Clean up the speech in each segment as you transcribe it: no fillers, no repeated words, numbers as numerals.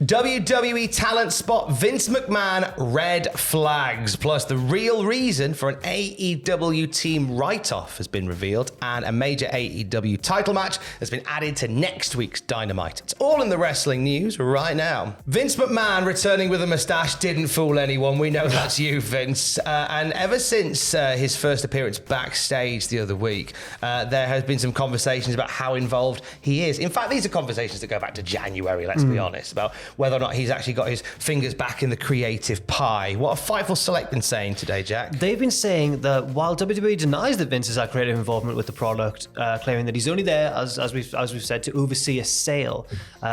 WWE talent spot Vince McMahon red flags, plus the real reason for an AEW team write-off has been revealed, and a major AEW title match has been added to next week's Dynamite. It's all in the wrestling news right now. Vince McMahon returning with a moustache didn't fool anyone. We know that's you, Vince. And ever since his first appearance backstage the other week, there has been some conversations about how involved he is. In fact, these are conversations that go back to January, let's be honest, about whether or not he's actually got his fingers back in the creative pie. What have Fightful Select been saying today, Jack? They've been saying that while WWE denies that Vince has had creative involvement with the product, claiming that he's only there, as we've said, to oversee a sale,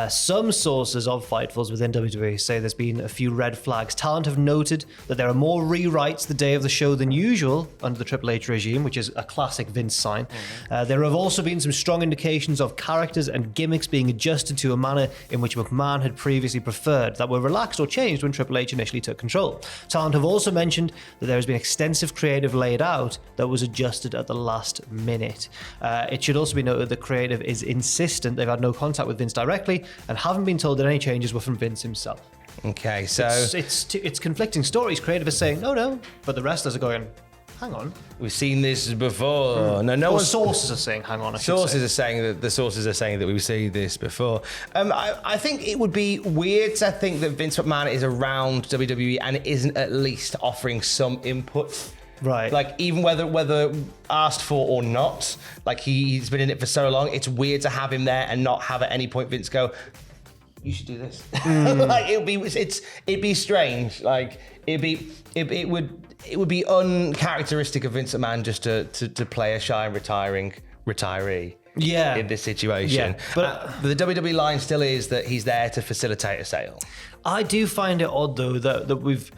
some sources of Fightfuls within WWE say there's been a few red flags. Talent have noted that there are more rewrites the day of the show than usual under the Triple H regime, which is a classic Vince sign. There have also been some strong indications of characters and gimmicks being adjusted to a manner in which McMahon had previously preferred, that were relaxed or changed when Triple H initially took control. Talent have also mentioned that there has been extensive creative laid out that was adjusted at the last minute. It should also be noted that creative is insistent they've had no contact with Vince directly and haven't been told that any changes were from Vince himself. Okay, so it's conflicting stories. Creative is saying no, but the wrestlers are going, hang on. We've seen this before. No one. Sources are saying, hang on. Sources are saying that we've seen this before. I think it would be weird to think that Vince McMahon is around WWE and isn't at least offering some input. Right. Like, even whether asked for or not, like he's been in it for so long, it's weird to have him there and not have at any point Vince go, you should do this. Like, it'd be strange. Like, it would be uncharacteristic of Vince McMahon just to play a shy and retiree. Yeah. In this situation. Yeah. But the WWE line still is that he's there to facilitate a sale. I do find it odd though that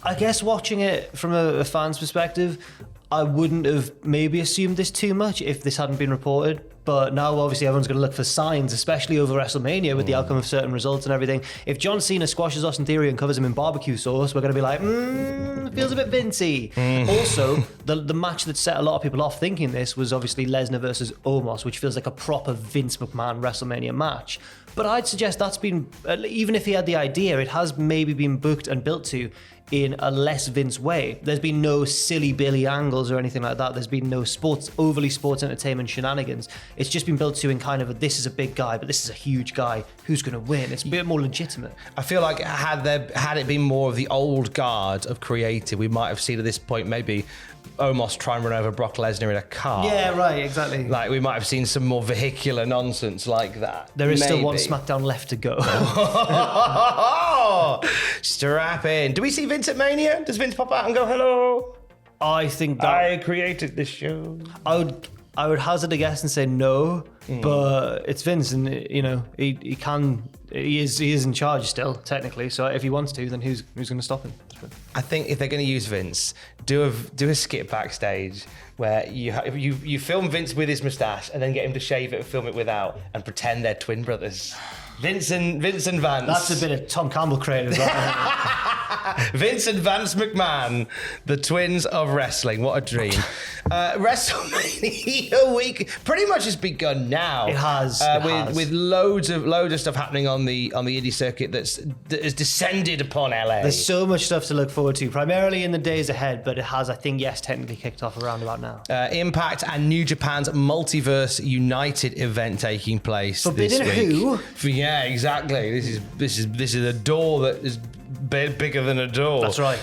I guess watching it from a fan's perspective, I wouldn't have maybe assumed this too much if this hadn't been reported. But now obviously everyone's going to look for signs, especially over WrestleMania with the outcome of certain results and everything. If John Cena squashes Austin Theory and covers him in barbecue sauce, we're going to be like, it feels a bit Vincey. Also, the match that set a lot of people off thinking this was obviously Lesnar versus Omos, which feels like a proper Vince McMahon WrestleMania match. But I'd suggest that's been, even if he had the idea, it has maybe been booked and built to in a less Vince way. There's been no silly Billy angles or anything like that. There's been no overly sports entertainment shenanigans. It's just been built to in kind of this is a big guy, but this is a huge guy. Who's going to win? It's a bit more legitimate. I feel like had it been more of the old guard of creative, we might have seen at this point maybe Omos try and run over Brock Lesnar in a car. Yeah, right, exactly. Like, we might have seen some more vehicular nonsense like that. There is still one SmackDown left to go. Strap in. Do we see Vince at Mania? Does Vince pop out and go, hello? I think that I created this show. I would hazard a guess and say no, but it's Vince, and he is in charge still technically. So if he wants to, then who's going to stop him? I think if they're going to use Vince, do a skit backstage where you film Vince with his moustache and then get him to shave it and film it without, and pretend they're twin brothers. Vince and Vance. That's a bit of Tom Campbell creative. Vince and Vance McMahon, the twins of wrestling. What a dream. WrestleMania week pretty much has begun now. It has. With loads of stuff happening on the indie circuit that has descended upon LA. There's so much stuff to look forward to, primarily in the days ahead, but it has, I think, technically kicked off around about now. Impact and New Japan's Multiverse United event taking place Forbidden this week. Who? Yeah, exactly. This is a door that is bigger than a door. That's right.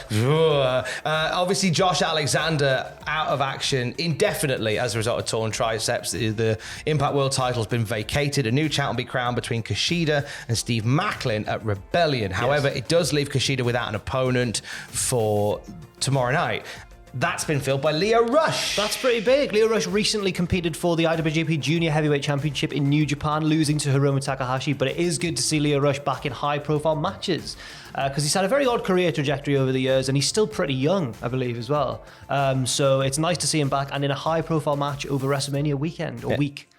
Obviously, Josh Alexander out of action indefinitely as a result of torn triceps. The Impact World title has been vacated. A new champ will be crowned between Kushida and Steve Macklin at Rebellion. However, it does leave Kushida without an opponent for tomorrow night. That's been filled by Lio Rush. That's pretty big. Lio Rush recently competed for the IWGP Junior Heavyweight Championship in New Japan, losing to Hiromu Takahashi, but it is good to see Lio Rush back in high-profile matches because he's had a very odd career trajectory over the years, and he's still pretty young, I believe, as well. So it's nice to see him back and in a high-profile match over WrestleMania weekend or week.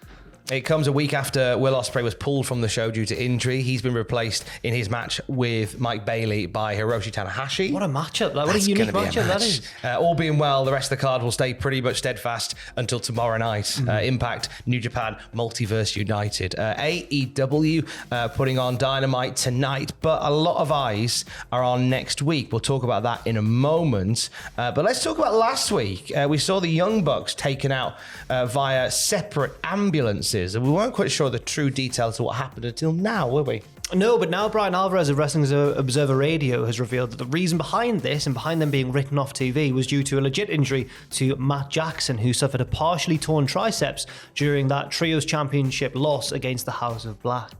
It comes a week after Will Ospreay was pulled from the show due to injury. He's been replaced in his match with Mike Bailey by Hiroshi Tanahashi. What a matchup. What a unique matchup that is. All being well, the rest of the card will stay pretty much steadfast until tomorrow night. Impact, New Japan, Multiverse United. AEW putting on Dynamite tonight, but a lot of eyes are on next week. We'll talk about that in a moment. But let's talk about last week. We saw the Young Bucks taken out via separate ambulances, and we weren't quite sure the true details of what happened until now, were we? No, but now Brian Alvarez of Wrestling Observer Radio has revealed that the reason behind this and behind them being written off TV was due to a legit injury to Matt Jackson, who suffered a partially torn triceps during that Trios Championship loss against the House of Black.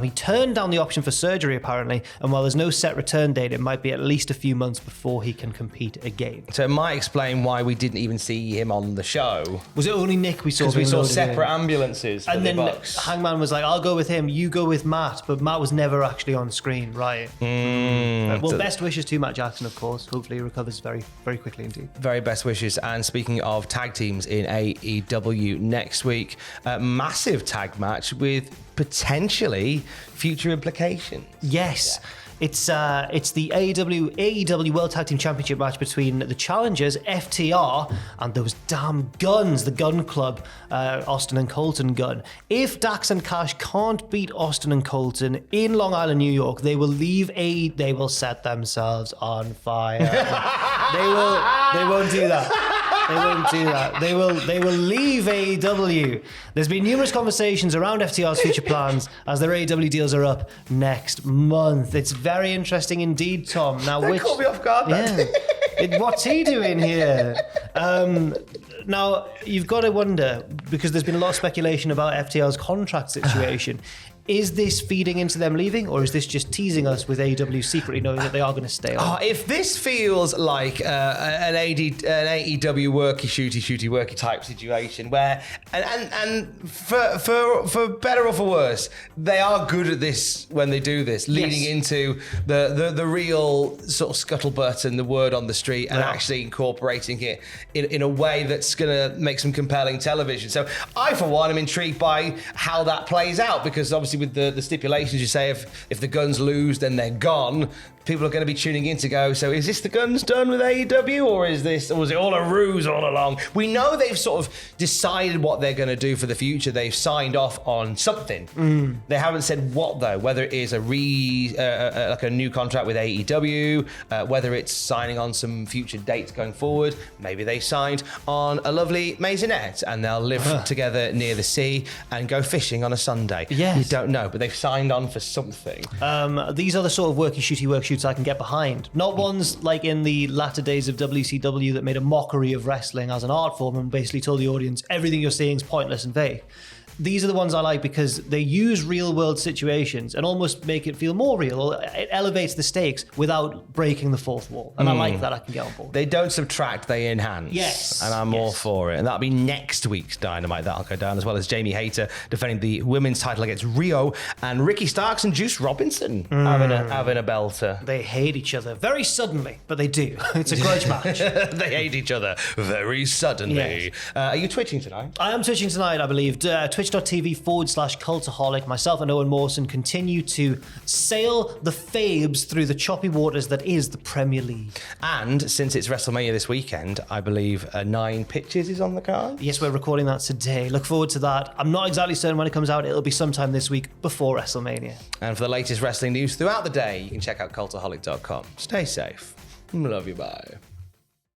He turned down the option for surgery, apparently, and while there's no set return date, it might be at least a few months before he can compete again. So it might explain why we didn't even see him on the show. Was it only Nick we saw? Because we saw separate ambulances for and the then Bucks. Hangman was like, I'll go with him, you go with Matt, but Matt was never actually on screen, right? Well, best wishes to Matt Jackson, of course. Hopefully he recovers very, very quickly indeed. Very best wishes. And speaking of tag teams in AEW next week, a massive tag match with potentially future implications. Yes. It's the AEW World Tag Team Championship match between the challengers, FTR, and those damn Guns, the Gun Club, Austin and Colton Gunn. If Dax and Cash can't beat Austin and Colton in Long Island, New York, they will leave they will set themselves on fire. They won't do that. They won't do that. They will leave AEW. There's been numerous conversations around FTR's future plans as their AEW deals are up next month. It's very interesting indeed, Tom. Now, That caught me off guard. What's he doing here? Now, you've got to wonder, because there's been a lot of speculation about FTR's contract situation. Is this feeding into them leaving, or is this just teasing us with AEW secretly knowing that they are going to stay on? If this feels like an AEW worky type situation where, and for better or for worse, they are good at this when they do this, leading into the real sort of scuttlebutt and the word on the street, and actually incorporating it in a way that's going to make some compelling television. So I, for one, am intrigued by how that plays out, because obviously with the stipulations, you say if the Guns lose, then they're gone. People are going to be tuning in to go, so is this the Guns done with AEW, or was it all a ruse all along? We know they've sort of decided what they're going to do for the future. They've signed off on something. They haven't said what though, whether it is like a new contract with AEW, whether it's signing on some future dates going forward. Maybe they signed on a lovely maisonette and they'll live together near the sea and go fishing on a Sunday. Yes. You don't know, but they've signed on for something. These are the sort of work shoots I can get behind. Not ones like in the latter days of WCW that made a mockery of wrestling as an art form and basically told the audience everything you're seeing is pointless and vague. These are the ones I like because they use real world situations and almost make it feel more real. It elevates the stakes without breaking the fourth wall. And I like that. I can get on board. They don't subtract, they enhance. Yes. And I'm all for it. And that'll be next week's Dynamite. That'll go down, as well as Jamie Hayter defending the women's title against Rio, and Ricky Starks and Juice Robinson having a belter. They hate each other very suddenly, but they do. It's a grudge match. They hate each other very suddenly. Yes. Are you twitching tonight? I am twitching tonight, I believe. Twitch.tv/Cultaholic. Myself and Owen Mawson continue to sail the Fabes through the choppy waters that is the Premier League. And since it's WrestleMania this weekend, I believe 9 pitches is on the card. Yes, we're recording that today. Look forward to that. I'm not exactly certain when it comes out. It'll be sometime this week before WrestleMania. And for the latest wrestling news throughout the day, you can check out cultaholic.com. Stay safe. Love you, bye.